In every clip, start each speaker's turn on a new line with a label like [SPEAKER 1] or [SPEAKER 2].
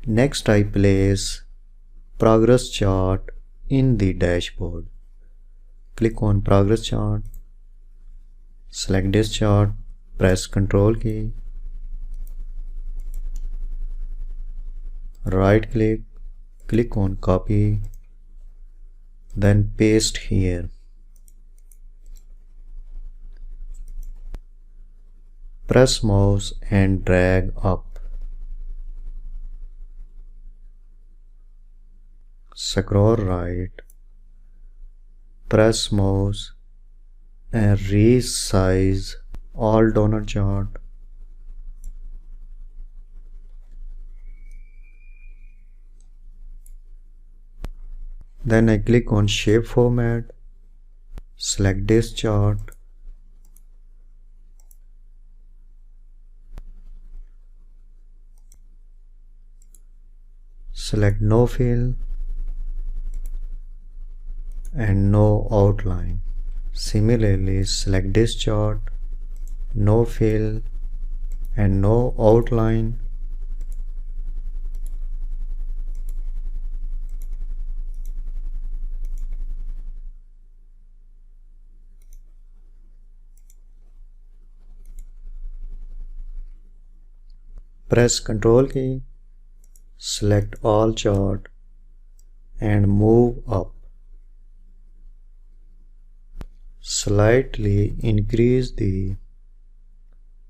[SPEAKER 1] Next I place progress chart in the dashboard. Click on progress chart, select this chart, press Ctrl key, right click, click on copy, then paste here. Press mouse and drag up. Scroll right, press mouse and resize all donut chart. Then I click on shape format, select this chart, select no fill and no outline. Similarly, select this chart, no fill and no outline. Press Ctrl key, select all chart and move up. Slightly increase the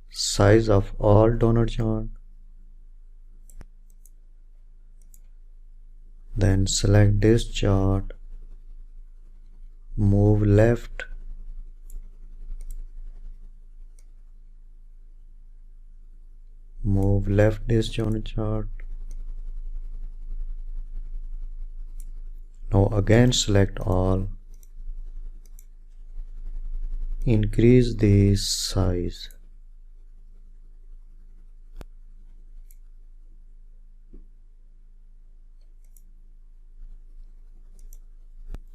[SPEAKER 1] size of all donut chart. Then select this chart, move left, move left this donut chart. Now again select all, increase the size.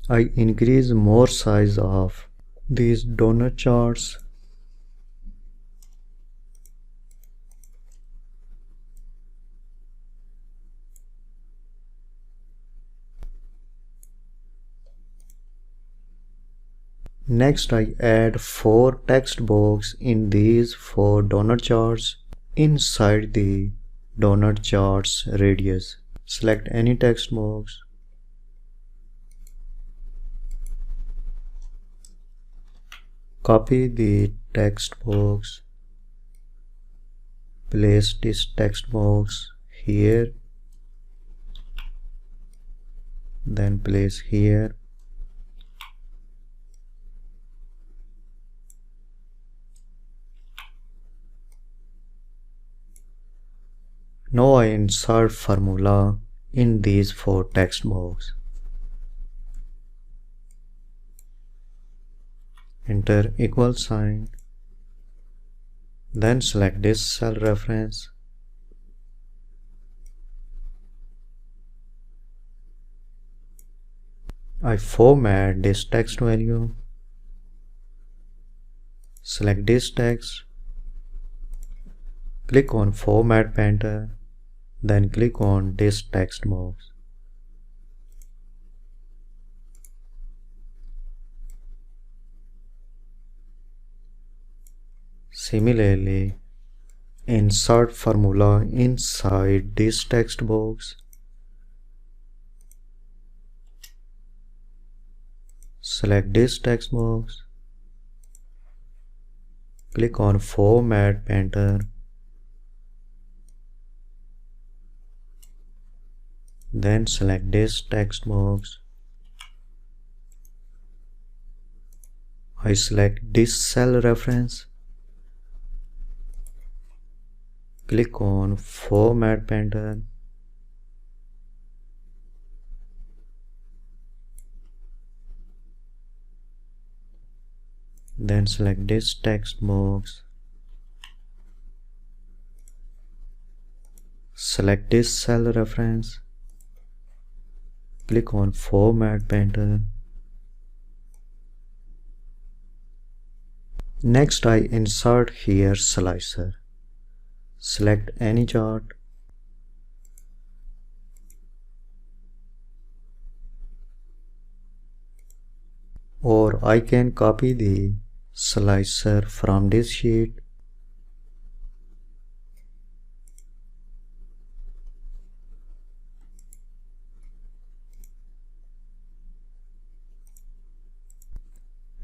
[SPEAKER 1] I increase more size of these donut charts. Next I add 4 text box in these 4 donut charts inside the donut charts radius. Select any text box. Copy the text box. Place this text box here. Then place here. Now I insert formula in these 4 text box. Enter equal sign. Then select this cell reference. I format this text value. Select this text. Click on Format Painter. Then click on this text box. Similarly, insert formula inside this text box. Select this text box. Click on Format Painter. Then select this text box. I select this cell reference. Click on Format Painter. Then select this text box. Select this cell reference. Click on Format Painter. Next I insert here slicer. Select any chart. or I can copy the slicer from this sheet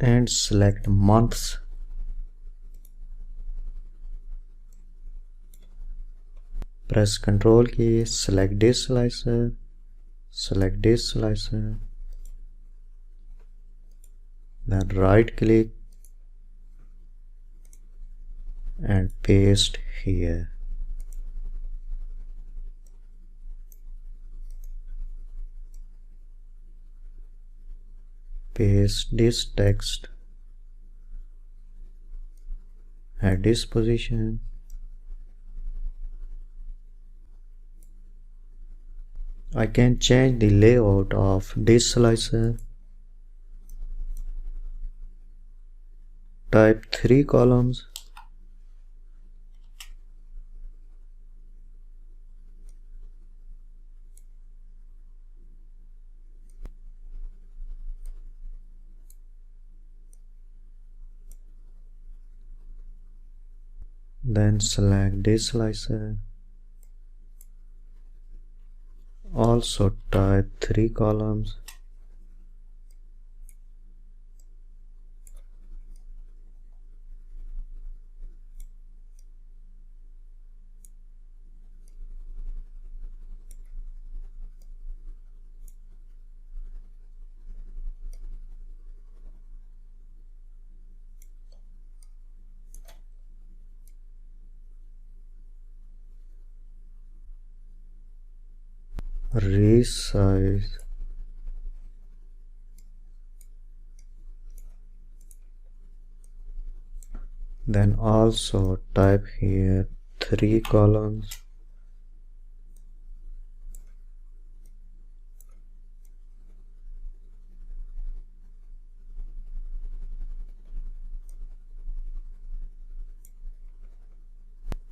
[SPEAKER 1] and select months. Press Ctrl key, select this slicer, then right click and paste here. Paste this text at this position. I can change the layout of this slicer. Type 3 columns. Then select this slicer. Also type 3 columns. Resize. Then also type here 3 columns.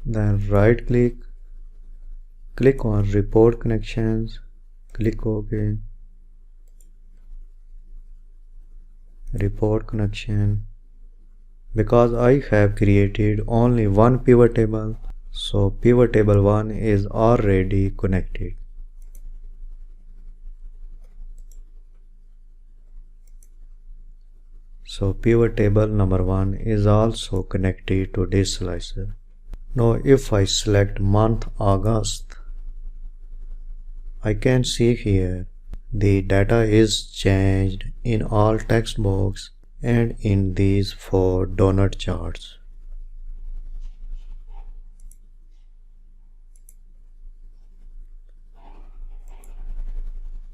[SPEAKER 1] Then right click, click on report connections, click OK. Report connection. Because I have created only one pivot table, so pivot table 1 is already connected. So pivot table number 1 is also connected to this slicer. Now if I select month August, I can see here the data is changed in all text box and in these 4 donut charts.